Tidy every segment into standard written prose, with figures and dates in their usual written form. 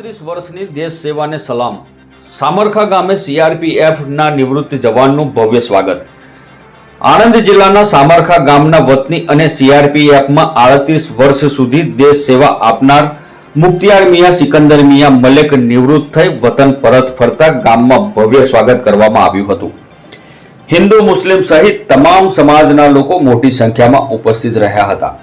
38 વર્ષની દેશ સેવાને સલામ। સામરખા ગામે સીઆરપીએફના નિવૃત્ત જવાનનું ભવ્ય સ્વાગત। આણંદ જિલ્લાના સામરખા ગામના વતની અને સીઆરપીએફમાં 38 વર્ષ સુધી દેશ સેવા આપનાર મુખ્તિયાર મિયા સિકંદર મિયા મલેક નિવૃત્ત થઈ વતન પરત ફરતા ગામમાં ભવ્ય સ્વાગત કરવામાં આવ્યું હતું। હિન્દુ મુસ્લિમ સહિત તમામ સમાજના લોકો મોટી સંખ્યામાં ઉપસ્થિત રહ્યા હતા।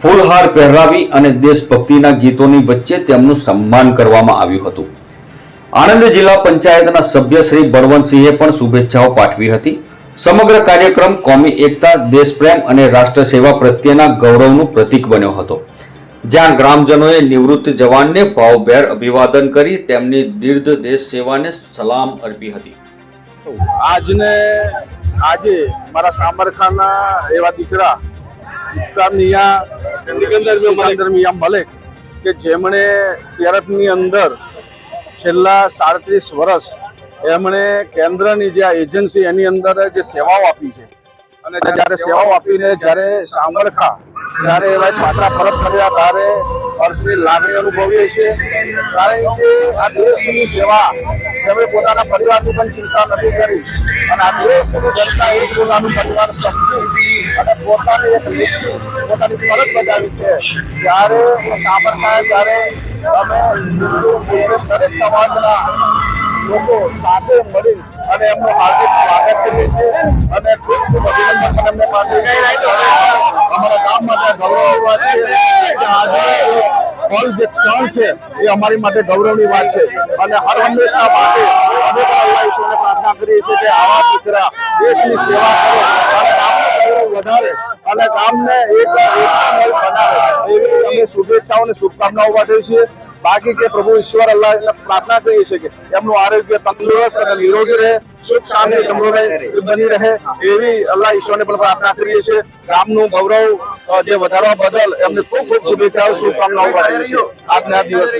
ફૂલહાર પહેરાવી અને દેશભક્તિના ગીતોની વચ્ચે તેમનું સન્માન કરવામાં આવ્યું હતું। આણંદ જિલ્લા પંચાયતના સભ્ય શ્રી બળવંતસિંહે પણ શુભેચ્છાઓ પાઠવી હતી। સમગ્ર કાર્યક્રમ કોમી એકતા, દેશપ્રેમ અને રાષ્ટ્ર સેવા પ્રત્યેના ગૌરવનું પ્રતીક બન્યો હતો, જ્યાં ગ્રામજનોએ નિવૃત્ત જવાનને ભાવભેર અભિવાદન કરી તેમની દીર્ઘ દેશ સેવાને સલામ અર્પી હતી। આજે મારા સામરખાના એવા દીકરા સિકંદર મિયા મલેક કે જેમણે સીઆરપીની અંદર છેલ્લા 37 વર્ષ એમણે કેન્દ્રની જે એજન્સી એની અંદર જે સેવાઓ આપી છે અને જ્યારે સેવાઓ આપીને જ્યારે સામરખા જ્યારે એવા પાછા પરત કર્યા ત્યારે હર્ષની લાગણી અનુભવીએ છીએ, કારણ કે આ દેશની સેવા તેમણે પોતાના પરિવારની પણ ચિંતા નથી કરી અને આ દેશની જનતા એક પોતાનું પરિવાર સમજી અને પોતાની એક પોતાની ફરજ બજાવી છે। ત્યારે સામરખા ત્યારે અમે હિન્દુ મુસ્લિમ દરેક સમાજના લોકો સાથે મળી અને એમનું હાર્દિક સ્વાગત કરીએ છીએ અને ખૂબ ખૂબ અભિનંદન પણ એમને પાઠવીએ છીએ। અમારા ગામ માટે ગૌરવની વાત છે કે આજે પલ જે ક્ષણ છે એ અમારી માટે ગૌરવની વાત છે અને હર હંમેશા માટે અમે પણ અલ્લાહ ઈશ્વરને પ્રાર્થના કરીએ છીએ કે આવા દીકરા દેશની સેવા કરે અને ગામનું ગૌરવ વધારે અને ગામને એકતામય બનાવે એવી અમે શુભેચ્છાઓ અને શુભકામનાઓ પાઠવીએ છીએ। બાકી કે પ્રભુ ઈશ્વર અલ્લાહ પ્રાર્થના કરીએ છીએ કે એમનું આરોગ્ય તંદુરસ્ત અને નિરોગી રહે, સુખ શાંતિ સમૃદ્ધિ બની રહે એવી અલ્લાહ ઈશ્વરને પણ પ્રાર્થના કરીએ છીએ। ગામનું ગૌરવ જે વધારવા બદલ એમને ખૂબ ખૂબ શુભેચ્છાઓ શુભકામનાઓ પાઠવીએ છીએ આજના દિવસે।